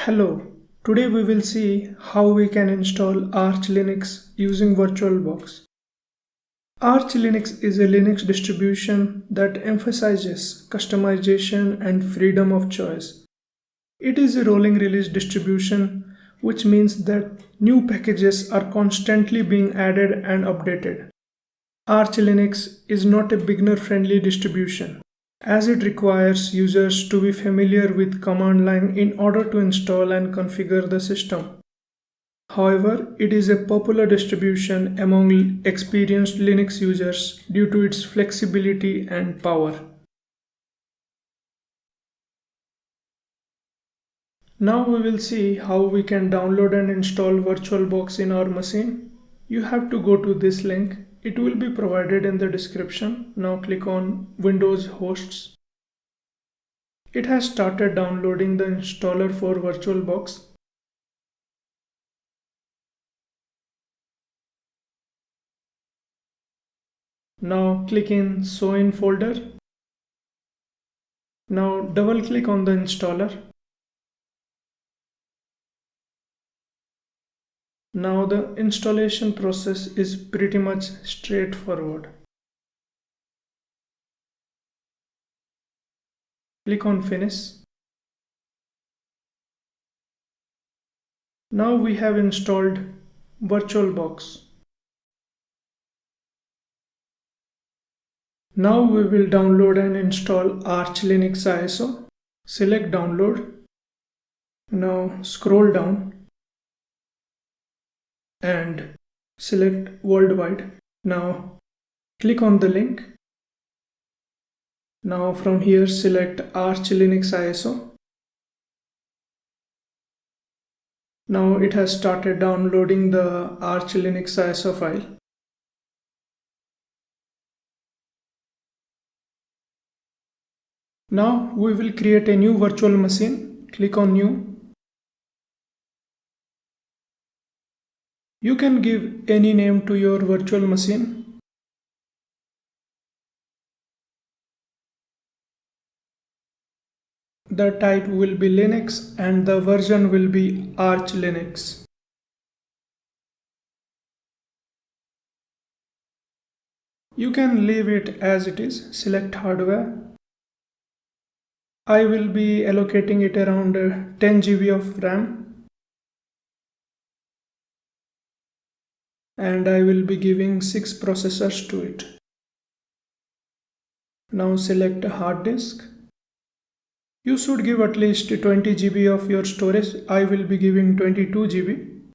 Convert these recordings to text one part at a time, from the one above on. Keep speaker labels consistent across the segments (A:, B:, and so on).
A: Hello, today we will see how we can install archlinux using VirtualBox. Archlinux is a Linux distribution that emphasizes customization and freedom of choice. It is a rolling release distribution, which means that new packages are constantly being added and updated. Archlinux is not a beginner-friendly distribution, as it requires users to be familiar with command line in order to install and configure the system. However, it is a popular distribution among experienced Linux users due to its flexibility and power. Now we will see how we can download and install VirtualBox in our machine. You have to go to this link. It will be provided in the description. Now click on Windows Hosts. It has started downloading the installer for VirtualBox. Now click in Show in folder. Now double click on the installer. Now the installation process is pretty much straightforward. Click on Finish. Now we have installed VirtualBox. Now we will download and install archlinux ISO. Select download. Now scroll down and select worldwide. Now click on the link. Now from here select archlinux ISO. Now it has started downloading the archlinux ISO file. Now we will create a new virtual machine. Click on New. You can give any name to your virtual machine. The type will be Linux and the version will be archlinux. You can leave it as it is. Select hardware. I will be allocating it around 10 GB of RAM. And I will be giving 6 processors to it. Now select hard disk. You should give at least 20 GB of your storage. I will be giving 22 GB.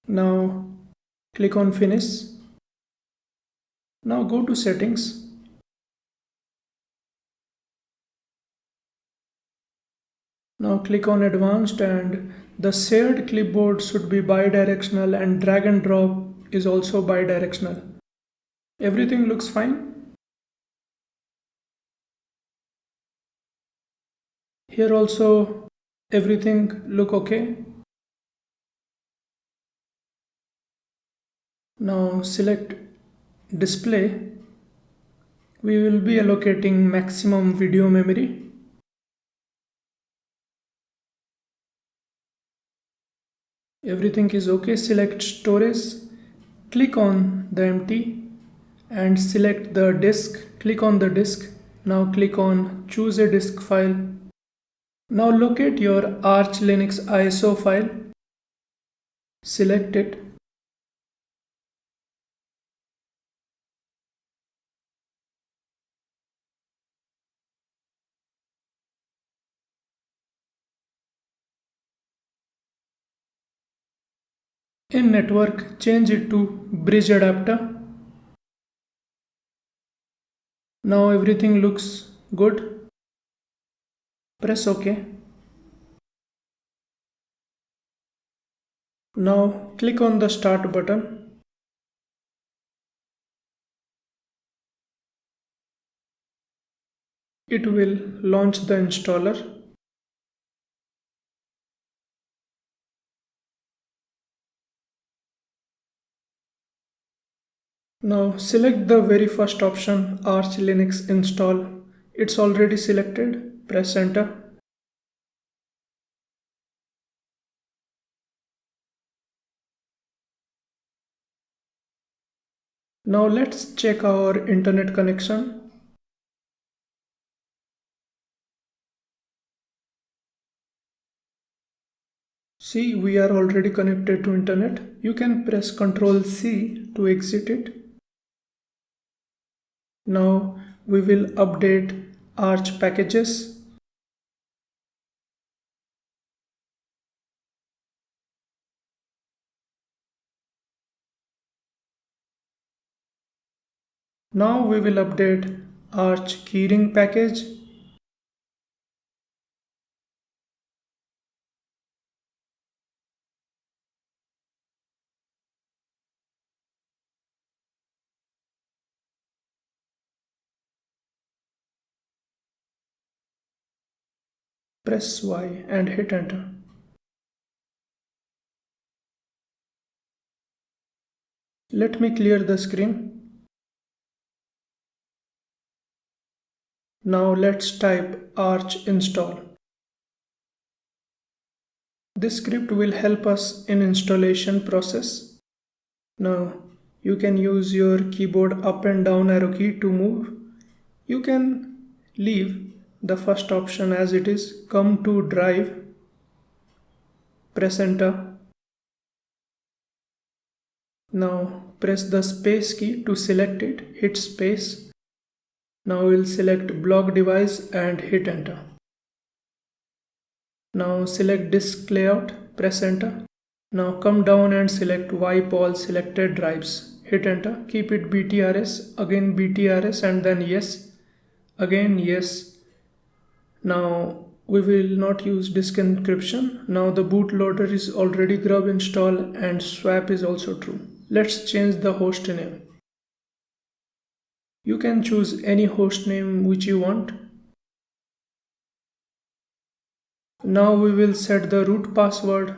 A: Now click on Finish. Now go to Settings. Now click on Advanced, and the shared clipboard should be bidirectional and drag and drop is also bidirectional. Everything looks fine. Here also everything look okay. Now select Display. We will be allocating maximum video memory. Everything is okay. Select Storage. Click on the empty and select the disk. Click on the disk. Now click on Choose a disk file. Now locate your archlinux ISO file. Select it. In network, change it to bridge adapter. Now everything looks good. Press OK. Now click on the Start button. It will launch the installer. Now select the very first option, archlinux install. It's already selected. Press enter. Now let's check our internet connection. See, we are already connected to internet. You can press Ctrl C to exit it. Now we will update Arch packages. Now we will update Arch keyring package. Press Y and hit enter. Let me clear the screen. Now let's type Archinstall. This script will help us in installation process. Now you can use your keyboard up and down arrow key to move. You can leave the first option as it is. Come to drive. Press enter. Now press the space key to select it. Hit space. Now we'll select block device and hit enter. Now select disk layout. Press enter. Now come down and select wipe all selected drives. Hit enter. Keep it BTRS. Again BTRS and then yes. Again yes. Now we will not use disk encryption. Now the bootloader is already grub install and swap is also true. Let's change the host name. You can choose any host name which you want. Now we will set the root password.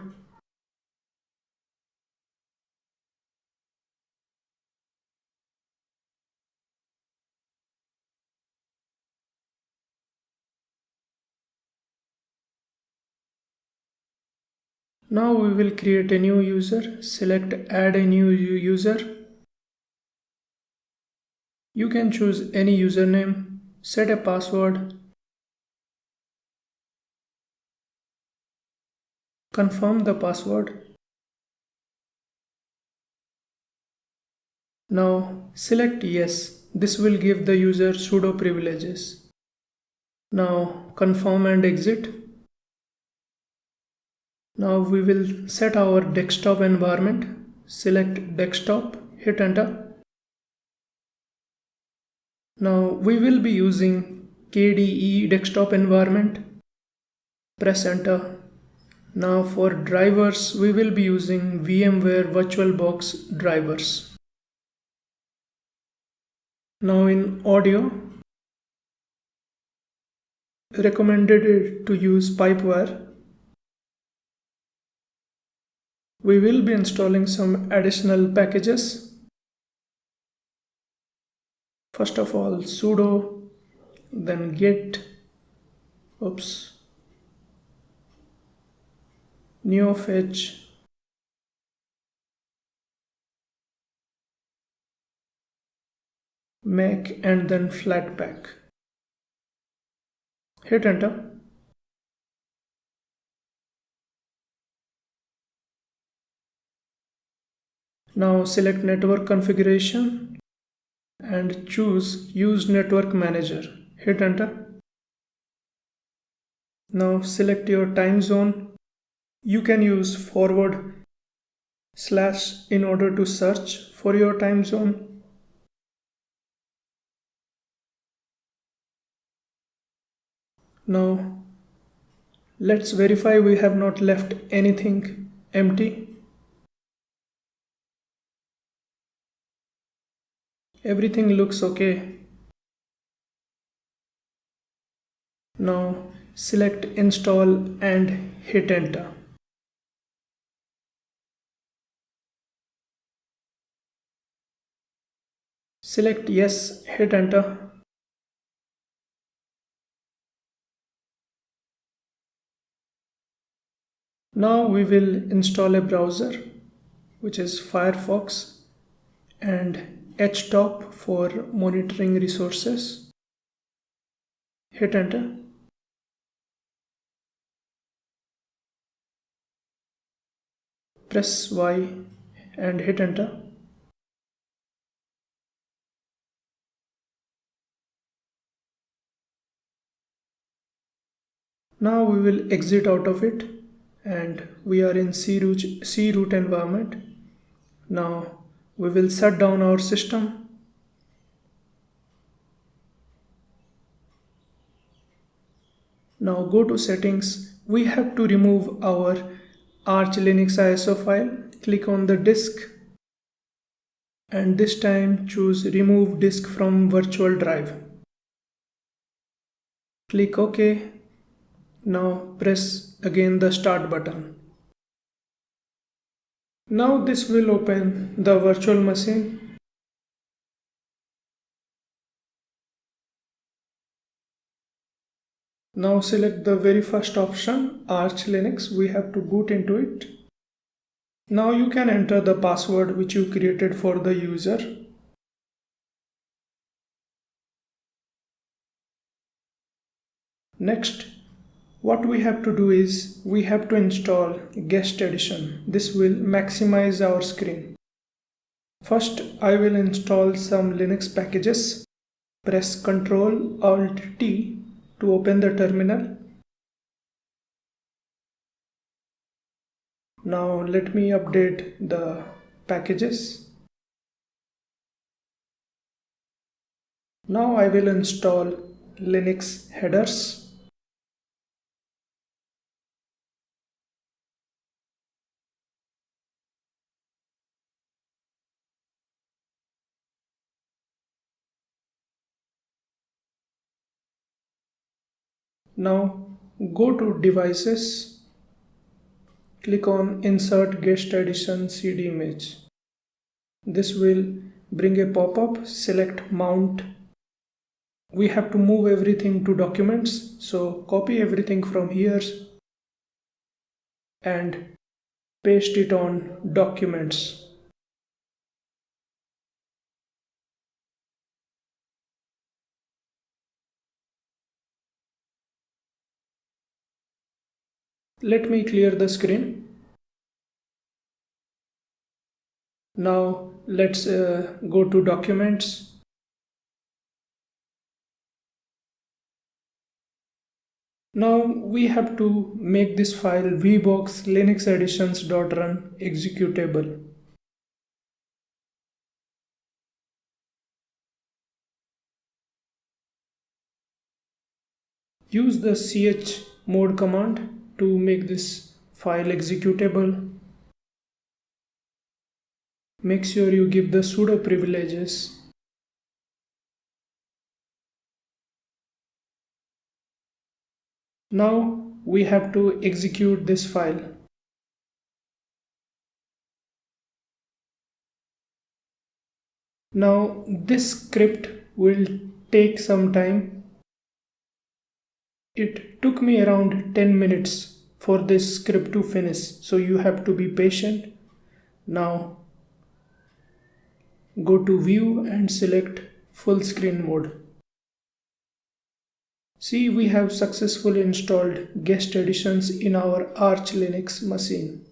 A: Now we will create a new user. Select add a new user. You can choose any username. Set a password. Confirm the password. Now select yes. This will give the user sudo privileges. Now confirm and exit. Now we will set our desktop environment. Select desktop. Hit enter. Now we will be using KDE desktop environment. Press enter. Now for drivers we will be using VMware Virtualbox drivers. Now in audio, recommended to use Pipewire. We will be installing some additional packages. First of all sudo, then git, neofetch, make and then flatpak. Hit enter. Now select network configuration and choose use network manager. Hit enter. Now select your time zone. You can use / in order to search for your time zone. Now let's verify we have not left anything empty. Everything looks okay. Now select install and hit enter. Select yes, hit enter. Now we will install a browser which is Firefox and htop for monitoring resources. Hit enter. Press Y and hit enter. Now we will exit out of it and we are in C root environment. Now we will shut down our system. Now go to settings. We have to remove our Arch Linux ISO file. Click on the disk and this time choose remove disk from virtual drive. Click OK. Now press again the start button. Now this will open the virtual machine. Now select the very first option, Arch Linux. We have to boot into it. Now you can enter the password which you created for the user. Next, what we have to do is we have to install guest edition. This will maximize our screen. First, I will install some Linux packages. Press Ctrl Alt T to open the terminal. Now let me update the packages. Now I will install Linux headers. Now go to devices, click on insert guest edition CD image. This will bring a pop-up, select mount. We have to move everything to documents, so copy everything from here and paste it on documents. Let me clear the screen. Now let's go to documents. Now we have to make this file vbox linux editions.run executable. Use the chmod command to make this file executable. Make sure you give the sudo privileges. Now we have to execute this file. Now this script will take some time. It took me around 10 minutes for this script to finish, so you have to be patient. Now go to View and select full screen mode. See, we have successfully installed guest editions in our Arch Linux machine.